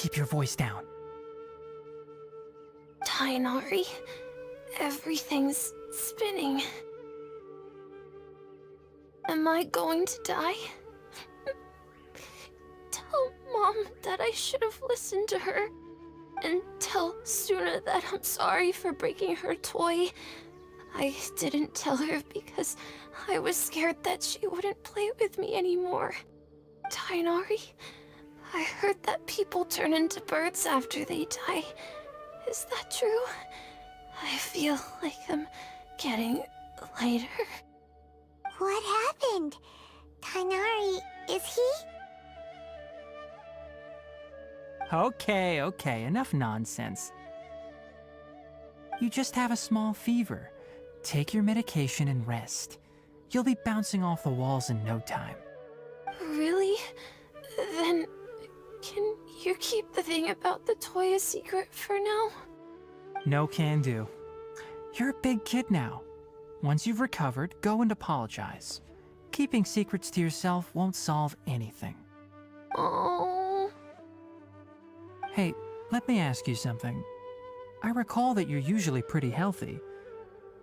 keep your voice down. Tainari, everything's spinning. Am I going to die? Tell Mom that I should have listened to her. And tell Suna that I'm sorry for breaking her toy. I didn't tell her because I was scared that she wouldn't play with me anymore. Tainari, I heard that people turn into birds after they die. Is that true? I feel like I'm getting lighter. What happened? Tainari, is he? Okay, enough nonsense. You just have a small fever. Take your medication and rest. You'll be bouncing off the walls in no time. Really? Then, can you keep the thing about the toy a secret for now? No can do. You're a big kid now. Once you've recovered, go and apologize. Keeping secrets to yourself won't solve anything. Oh. Hey, let me ask you something. I recall that you're usually pretty healthy.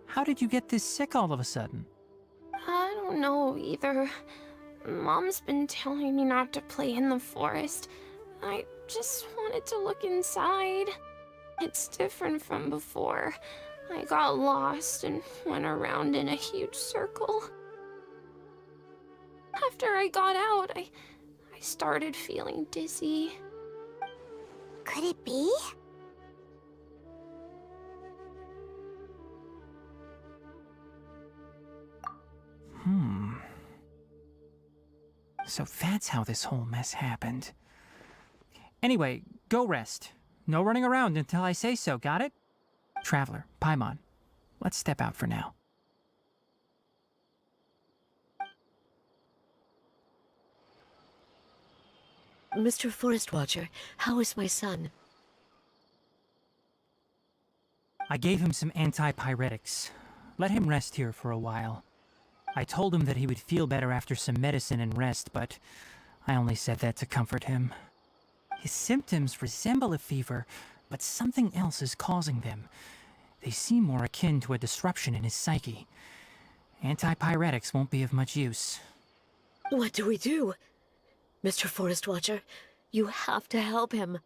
How did you get this sick all of a sudden? I don't know either. Mom's been telling me not to play in the forest. I just wanted to look inside. It's different from before. I got lost and went around in a huge circle. After I got out, I started feeling dizzy. Could it be? So that's how this whole mess happened. Anyway, go rest. No running around until I say so, got it? Traveler, Paimon, let's step out for now. Mr. Forest Watcher, how is my son? I gave him some antipyretics. Let him rest here for a while. I told him that he would feel better after some medicine and rest, but I only said that to comfort him. His symptoms resemble a fever, but something else is causing them. They seem more akin to a disruption in his psyche. Antipyretics won't be of much use. What do we do? Mr. Forest Watcher, you have to help him.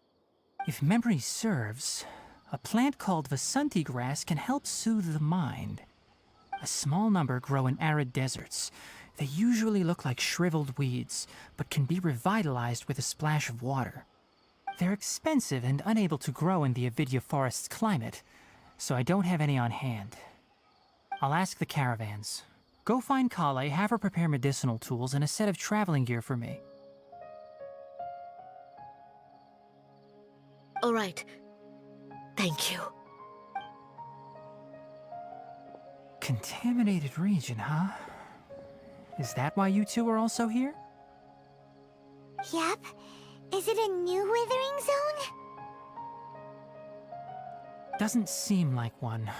If memory serves, a plant called Vasanti grass can help soothe the mind. A small number grow in arid deserts. They usually look like shriveled weeds, but can be revitalized with a splash of water. They're expensive and unable to grow in the NVIDIA forest's climate, so I don't have any on hand. I'll ask the caravans. Go find Kale, have her prepare medicinal tools and a set of traveling gear for me. All right. Thank you. Contaminated region, huh? Is that why you two are also here? Yep. Is it a new withering zone? Doesn't seem like one.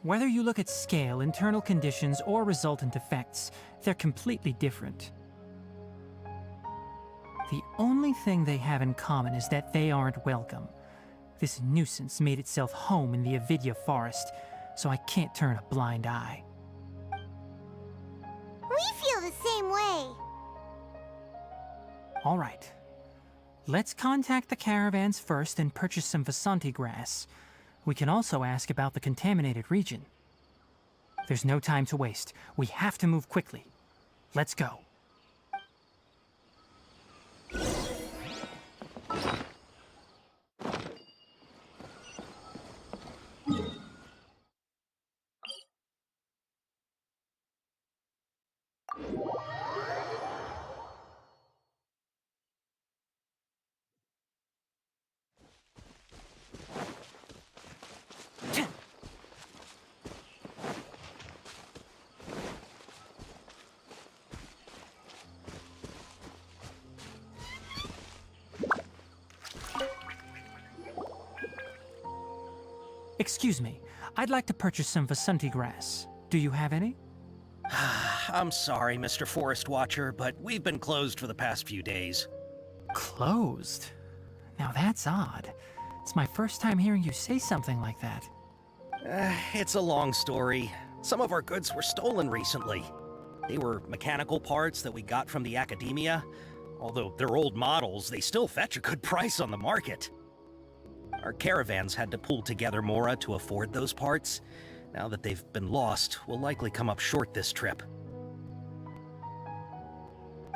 Whether you look at scale, internal conditions, or resultant effects, they're completely different. The only thing they have in common is that they aren't welcome. This nuisance made itself home in the NVIDIA forest, so I can't turn a blind eye. We feel the same way. All right. Let's contact the caravans first and purchase some Vasanti grass. We can also ask about the contaminated region. There's no time to waste. We have to move quickly. Let's go. Excuse me, I'd like to purchase some Vasanti grass. Do you have any? I'm sorry, Mr. Forest Watcher, but we've been closed for the past few days. Closed? Now that's odd. It's my first time hearing you say something like that. It's a long story. Some of our goods were stolen recently. They were mechanical parts that we got from the academia. Although they're old models, they still fetch a good price on the market. Our caravans had to pull together more to afford those parts. Now that they've been lost, we'll likely come up short this trip.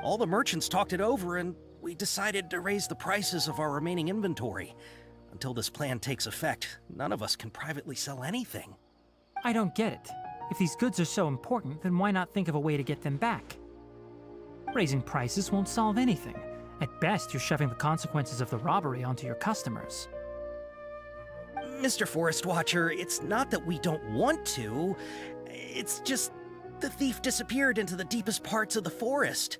All the merchants talked it over, and we decided to raise the prices of our remaining inventory. Until this plan takes effect, none of us can privately sell anything. I don't get it. If these goods are so important, then why not think of a way to get them back? Raising prices won't solve anything. At best, you're shoving the consequences of the robbery onto your customers. Mr. Forest Watcher, it's not that we don't want to. It's just the thief disappeared into the deepest parts of the forest.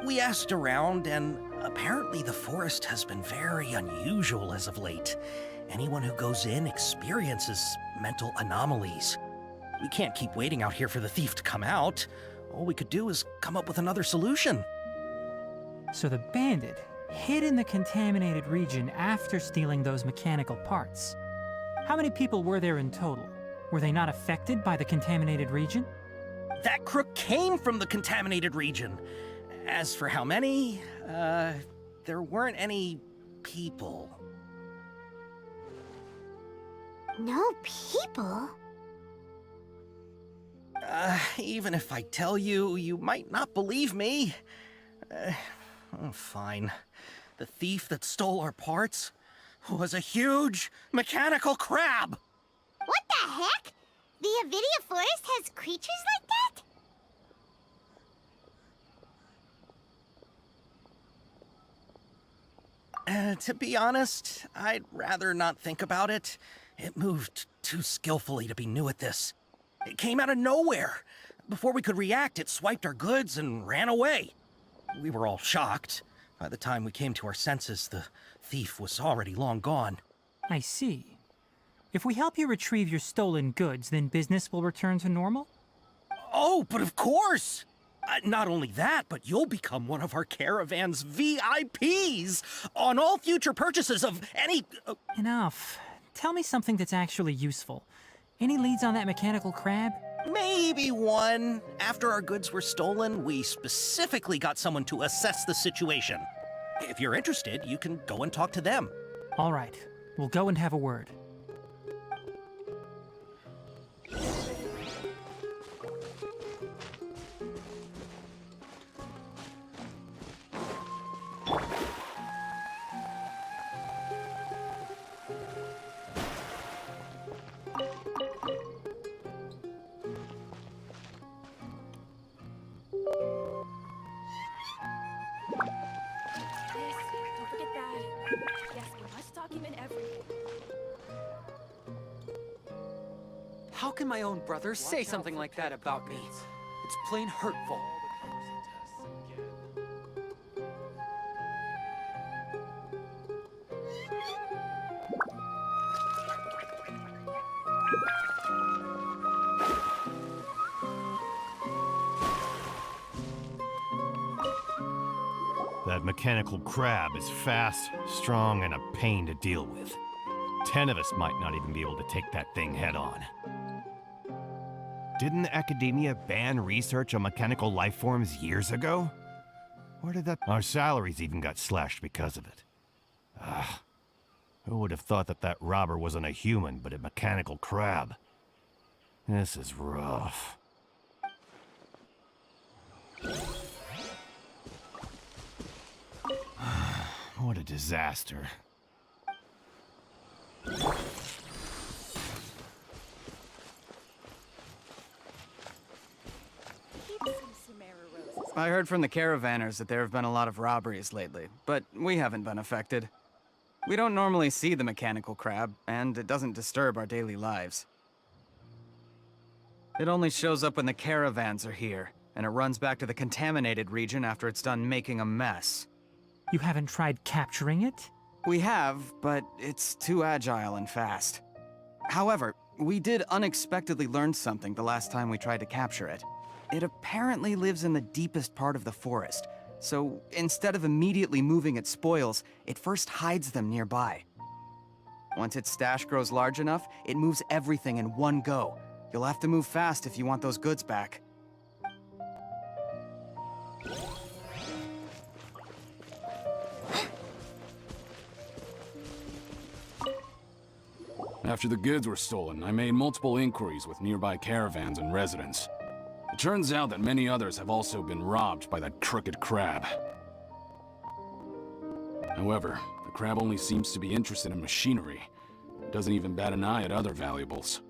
We asked around, and apparently the forest has been very unusual as of late. Anyone who goes in experiences mental anomalies. We can't keep waiting out here for the thief to come out. All we could do is come up with another solution. So the bandit hid in the contaminated region after stealing those mechanical parts. How many people were there in total? Were they not affected by the contaminated region? That crook came from the contaminated region. As for how many, there weren't any people. No people? Even if I tell you, you might not believe me. Fine. The thief that stole our parts was a huge mechanical crab! What the heck? The NVIDIA forest has creatures like that? To be honest, I'd rather not think about it. It moved too skillfully to be new at this. It came out of nowhere. Before we could react, it swiped our goods and ran away. We were all shocked. By the time we came to our senses, the thief was already long gone. I see. If we help you retrieve your stolen goods, then business will return to normal? Oh, but of course! Not only that, but you'll become one of our caravan's VIPs on all future purchases of any... Enough. Tell me something that's actually useful. Any leads on that mechanical crab? Maybe one. After our goods were stolen, we specifically got someone to assess the situation. If you're interested, you can go and talk to them. All right. We'll go and have a word. Don't forget that. Yes, we must document everything. How can my own brother say something like that about me? It's plain hurtful. That mechanical crab is fast, strong, and a pain to deal with. 10 of us might not even be able to take that thing head on. Didn't the academia ban research on mechanical life forms years ago? Where did that... Our salaries even got slashed because of it. Who would have thought that that robber wasn't a human, but a mechanical crab? This is rough. What a disaster. I heard from the caravanners that there have been a lot of robberies lately, but we haven't been affected. We don't normally see the mechanical crab, and it doesn't disturb our daily lives. It only shows up when the caravans are here, and it runs back to the contaminated region after it's done making a mess. You haven't tried capturing it? We have, but it's too agile and fast. However, we did unexpectedly learn something the last time we tried to capture it. It apparently lives in the deepest part of the forest, So instead of immediately moving its spoils, it first hides them nearby. Once its stash grows large enough, it moves everything in one go. You'll have to move fast if you want those goods back. After the goods were stolen, I made multiple inquiries with nearby caravans and residents. It turns out that many others have also been robbed by that crooked crab. However, the crab only seems to be interested in machinery. It doesn't even bat an eye at other valuables.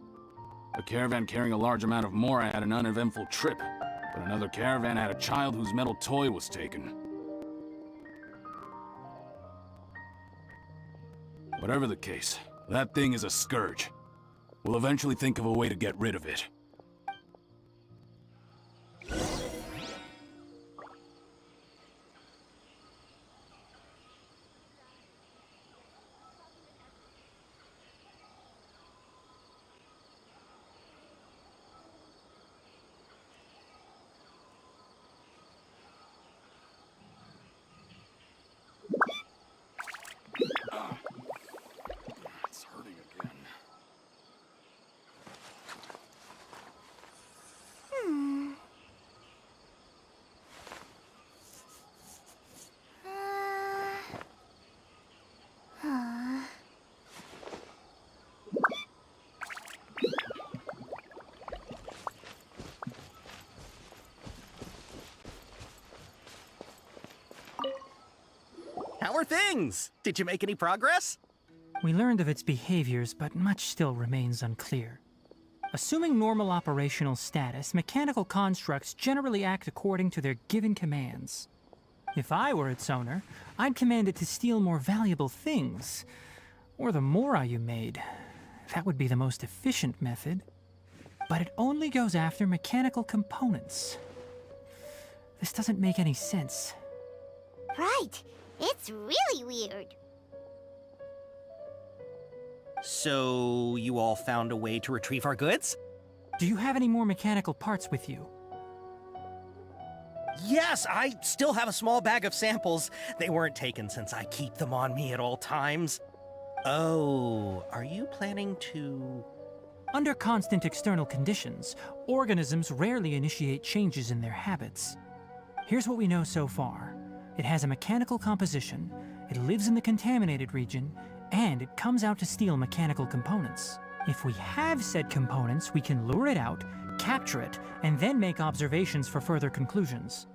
A caravan carrying a large amount of mora had an uneventful trip, but another caravan had a child whose metal toy was taken. Whatever the case, that thing is a scourge. We'll eventually think of a way to get rid of it. It's hurting again. How are things? Did you make any progress? We learned of its behaviors, but much still remains unclear. Assuming normal operational status, mechanical constructs generally act according to their given commands. If I were its owner, I'd command it to steal more valuable things. Or the mora you made. That would be the most efficient method. But it only goes after mechanical components. This doesn't make any sense. Right. It's really weird. So, you all found a way to retrieve our goods? Do you have any more mechanical parts with you? Yes, I still have a small bag of samples. They weren't taken since I keep them on me at all times. Oh, are you planning to... Under constant external conditions, organisms rarely initiate changes in their habits. Here's what we know so far. It has a mechanical composition, it lives in the contaminated region, and it comes out to steal mechanical components. If we have said components, we can lure it out, capture it, and then make observations for further conclusions.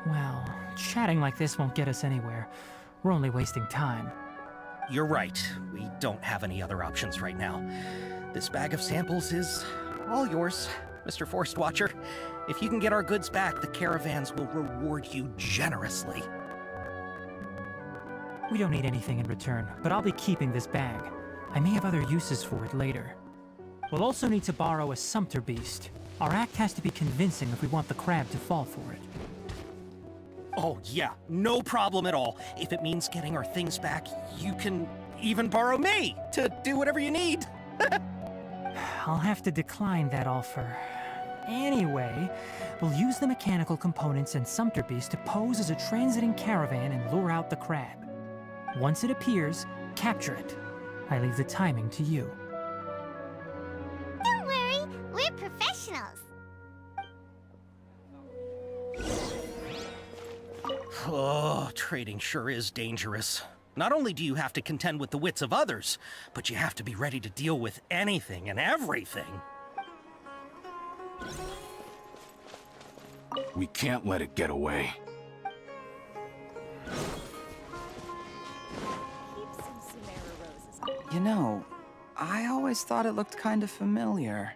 Well, chatting like this won't get us anywhere. We're only wasting time. You're right. We don't have any other options right now. This bag of samples is all yours, Mr. Forest Watcher. If you can get our goods back, the caravans will reward you generously. We don't need anything in return, but I'll be keeping this bag. I may have other uses for it later. We'll also need to borrow a sumpter beast. Our act has to be convincing if we want the crab to fall for it. Oh yeah, no problem at all. If it means getting our things back, you can even borrow me to do whatever you need. I'll have to decline that offer. Anyway, we'll use the mechanical components and sumpter beast to pose as a transiting caravan and lure out the crab. Once it appears, capture it. I leave the timing to you. Don't worry, we're professionals. Oh, trading sure is dangerous. Not only do you have to contend with the wits of others, but you have to be ready to deal with anything and everything. We can't let it get away. Keep some Sumera roses. You know, I always thought it looked kind of familiar.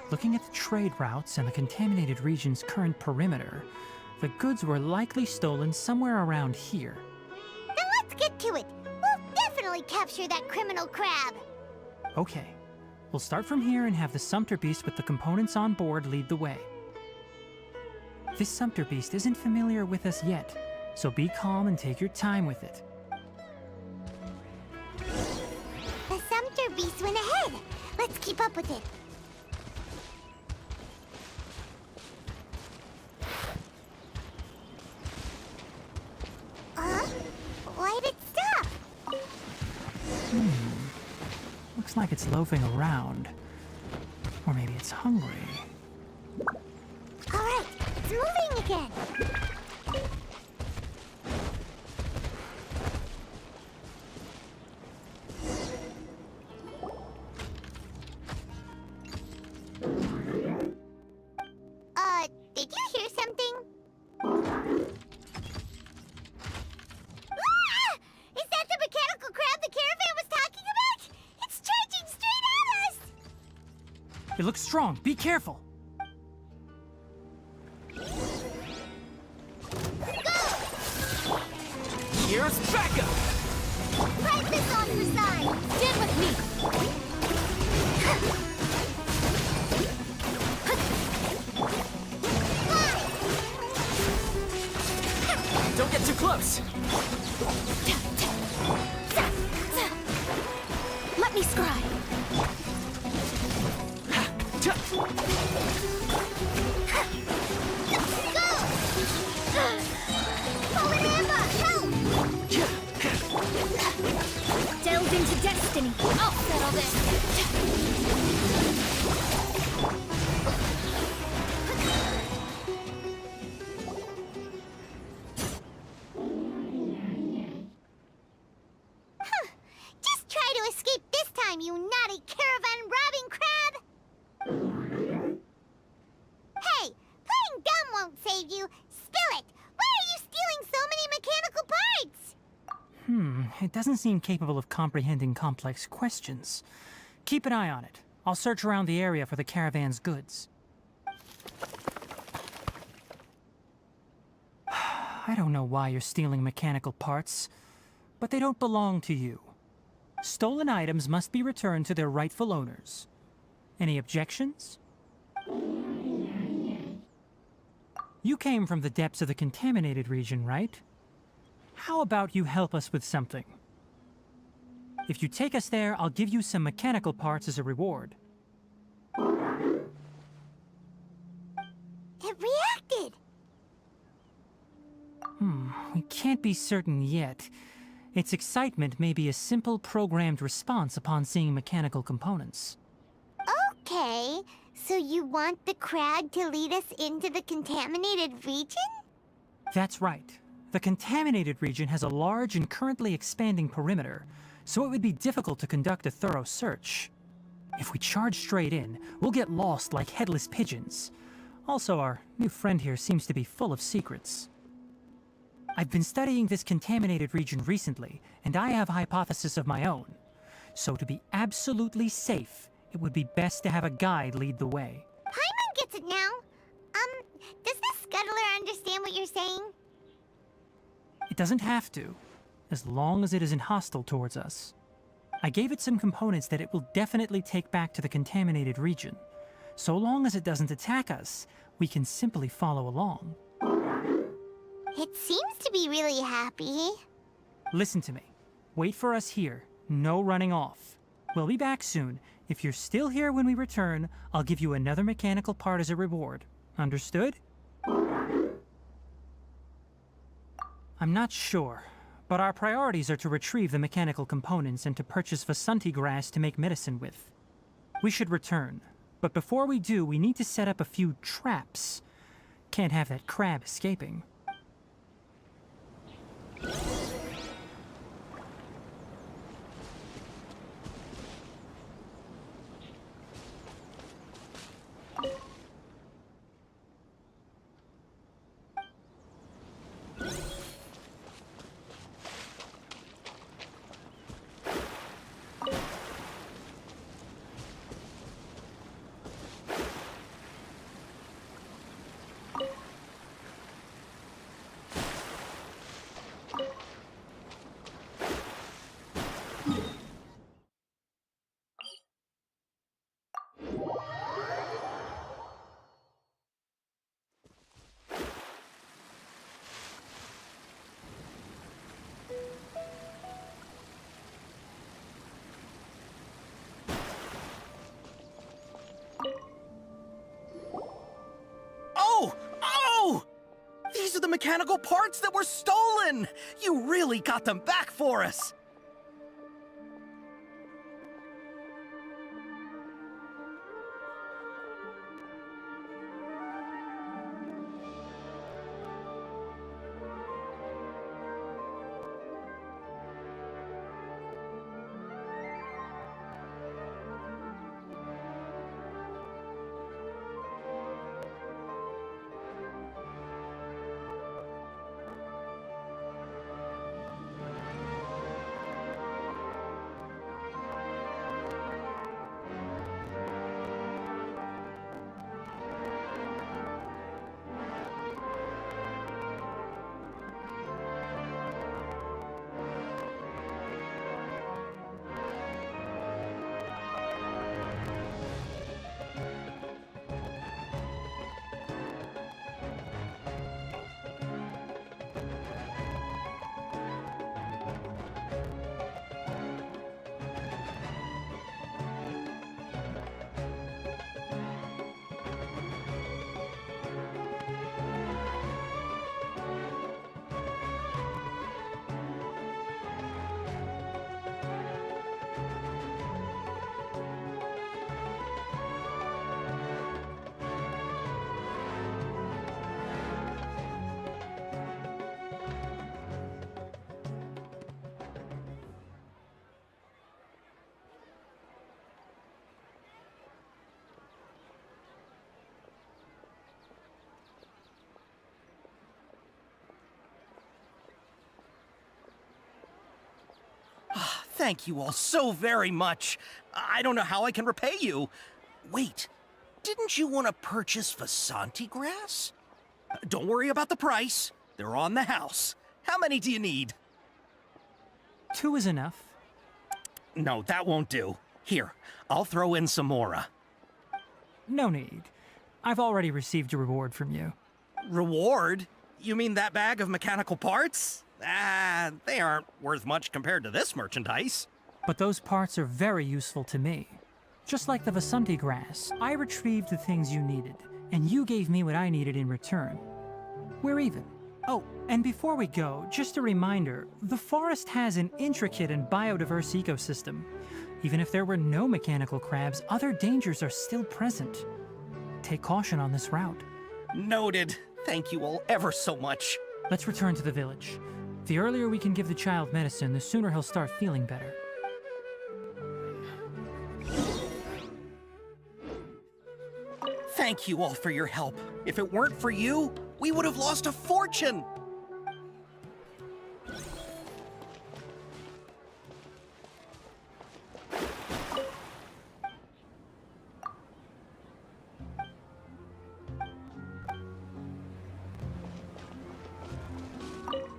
Looking at the trade routes and the contaminated region's current perimeter, the goods were likely stolen somewhere around here. Then let's get to it. We'll definitely capture that criminal crab. Okay, we'll start from here and have the Sumpter Beast with the components on board lead the way. This Sumpter Beast isn't familiar with us yet, so be calm and take your time with it. The Sumpter Beast went ahead. Let's keep up with it. Why'd it stop? Looks like it's loafing around. Or maybe it's hungry. All right, it's moving again. Did you hear something? Ah! Is that the mechanical crab the caravan was talking about? It's charging straight at us! It looks strong. Be careful. Here's backup! Right this on her side! Stand with me! Don't get too close! Let me scry. Delve into destiny. I'll settle this. Just try to escape this time, you naughty caravan-robbing crab! Hey, playing dumb won't save you. Spill it! Why are you stealing so many mechanical parts? It doesn't seem capable of comprehending complex questions. Keep an eye on it. I'll search around the area for the caravan's goods. I don't know why you're stealing mechanical parts, but they don't belong to you. Stolen items must be returned to their rightful owners. Any objections? You came from the depths of the contaminated region, right? How about you help us with something? If you take us there, I'll give you some mechanical parts as a reward. It reacted! We can't be certain yet. Its excitement may be a simple programmed response upon seeing mechanical components. Okay, so you want the crab to lead us into the contaminated region? That's right. The contaminated region has a large and currently expanding perimeter, so it would be difficult to conduct a thorough search. If we charge straight in, we'll get lost like headless pigeons. Also, our new friend here seems to be full of secrets. I've been studying this contaminated region recently, and I have a hypothesis of my own. So to be absolutely safe, it would be best to have a guide lead the way. Paimon gets it now. Does this scuttler understand what you're saying? It doesn't have to, as long as it isn't hostile towards us. I gave it some components that it will definitely take back to the contaminated region. So long as it doesn't attack us, we can simply follow along. It seems to be really happy. Listen to me. Wait for us here. No running off. We'll be back soon. If you're still here when we return, I'll give you another mechanical part as a reward. Understood? I'm not sure, but our priorities are to retrieve the mechanical components and to purchase Vasanti grass to make medicine with. We should return, but before we do, we need to set up a few traps. Can't have that crab escaping. mechanical parts that were stolen! You really got them back for us! Thank you all so very much. I don't know how I can repay you. Wait, didn't you want to purchase Vasanti grass? Don't worry about the price. They're on the house. How many do you need? 2 is enough. No, that won't do. Here, I'll throw in some more. No need. I've already received a reward from you. Reward? You mean that bag of mechanical parts? They aren't worth much compared to this merchandise. But those parts are very useful to me. Just like the Vasanti grass, I retrieved the things you needed, and you gave me what I needed in return. We're even. Oh, and before we go, just a reminder, the forest has an intricate and biodiverse ecosystem. Even if there were no mechanical crabs, other dangers are still present. Take caution on this route. Noted. Thank you all ever so much. Let's return to the village. The earlier we can give the child medicine, the sooner he'll start feeling better. Thank you all for your help. If it weren't for you, we would have lost a fortune.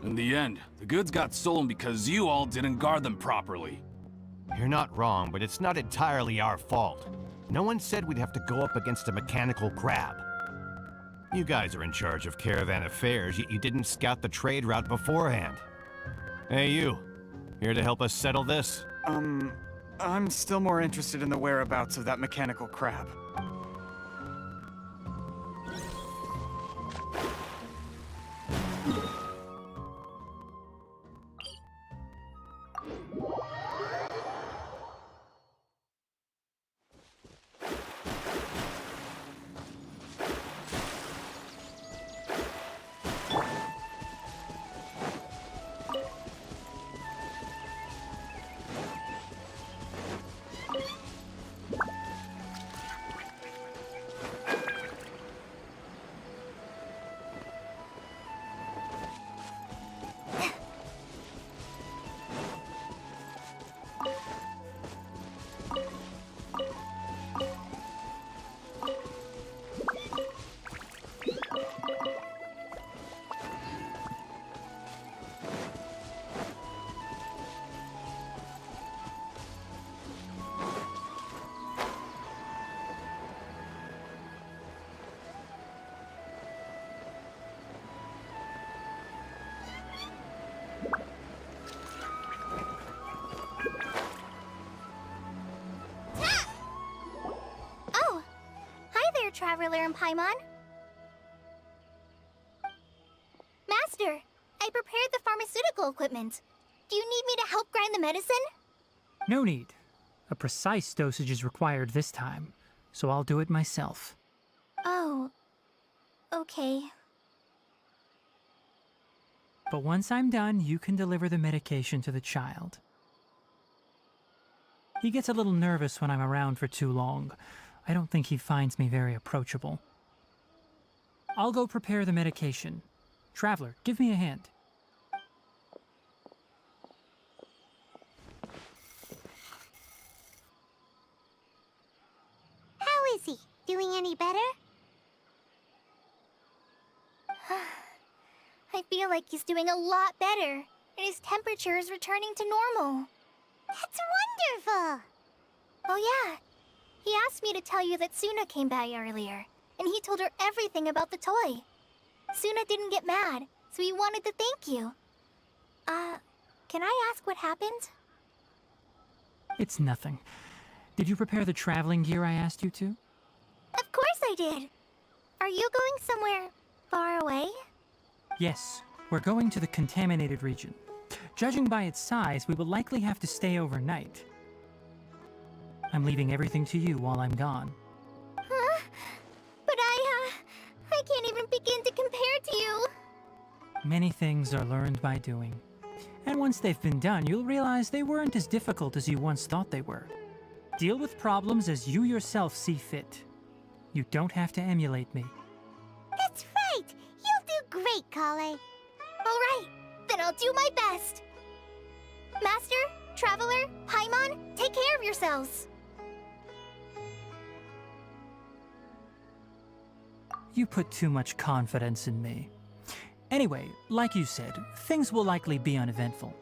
In the end, the goods got stolen because you all didn't guard them properly. You're not wrong, but it's not entirely our fault. No one said we'd have to go up against a mechanical crab. You guys are in charge of caravan affairs, yet you didn't scout the trade route beforehand. Hey, you. Here to help us settle this? I'm still more interested in the whereabouts of that mechanical crab. Traveler and Paimon. medical equipment. Do you need me to help grind the medicine? No need. A precise dosage is required this time, so I'll do it myself. Oh. Okay. But once I'm done, you can deliver the medication to the child. He gets a little nervous when I'm around for too long. I don't think he finds me very approachable. I'll go prepare the medication. Traveler, give me a hand. How is he? Doing any better? I feel like he's doing a lot better, and his temperature is returning to normal. That's wonderful! Oh yeah, he asked me to tell you that Suna came by earlier, and he told her everything about the toy. Suna didn't get mad, so he wanted to thank you. Can I ask what happened? It's nothing. Did you prepare the traveling gear I asked you to? Of course I did! Are you going somewhere far away? Yes, we're going to the contaminated region. Judging by its size, we will likely have to stay overnight. I'm leaving everything to you while I'm gone. Huh? But I can't even begin to compare to you. Many things are learned by doing. And once they've been done, you'll realize they weren't as difficult as you once thought they were. Deal with problems as you yourself see fit. You don't have to emulate me. That's right! You'll do great, Kale. Alright, then I'll do my best. Master, Traveler, Paimon, take care of yourselves. You put too much confidence in me. Anyway, like you said, things will likely be uneventful.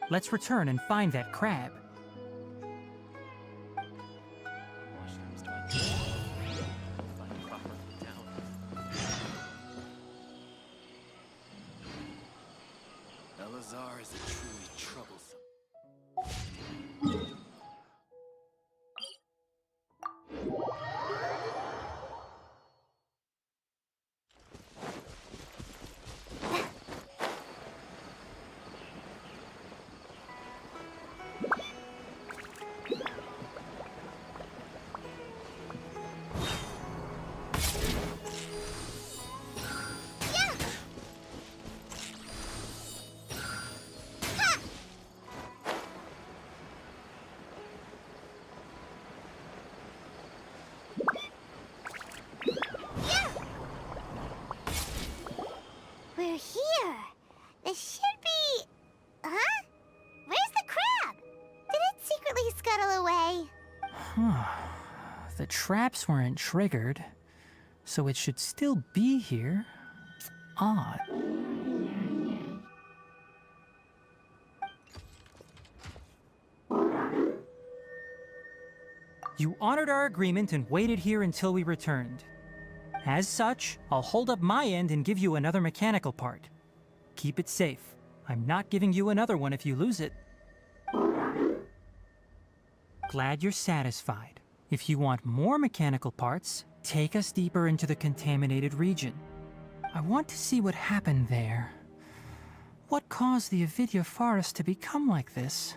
Let's return and find that crab. Elazar is a truly troublesome. We're here. This should be... Huh? Where's the crab? Did it secretly scuttle away? The traps weren't triggered, so it should still be here. Odd. You honored our agreement and waited here until we returned. As such, I'll hold up my end and give you another mechanical part. Keep it safe. I'm not giving you another one if you lose it. Glad you're satisfied. If you want more mechanical parts, take us deeper into the contaminated region. I want to see what happened there. What caused the NVIDIA forest to become like this?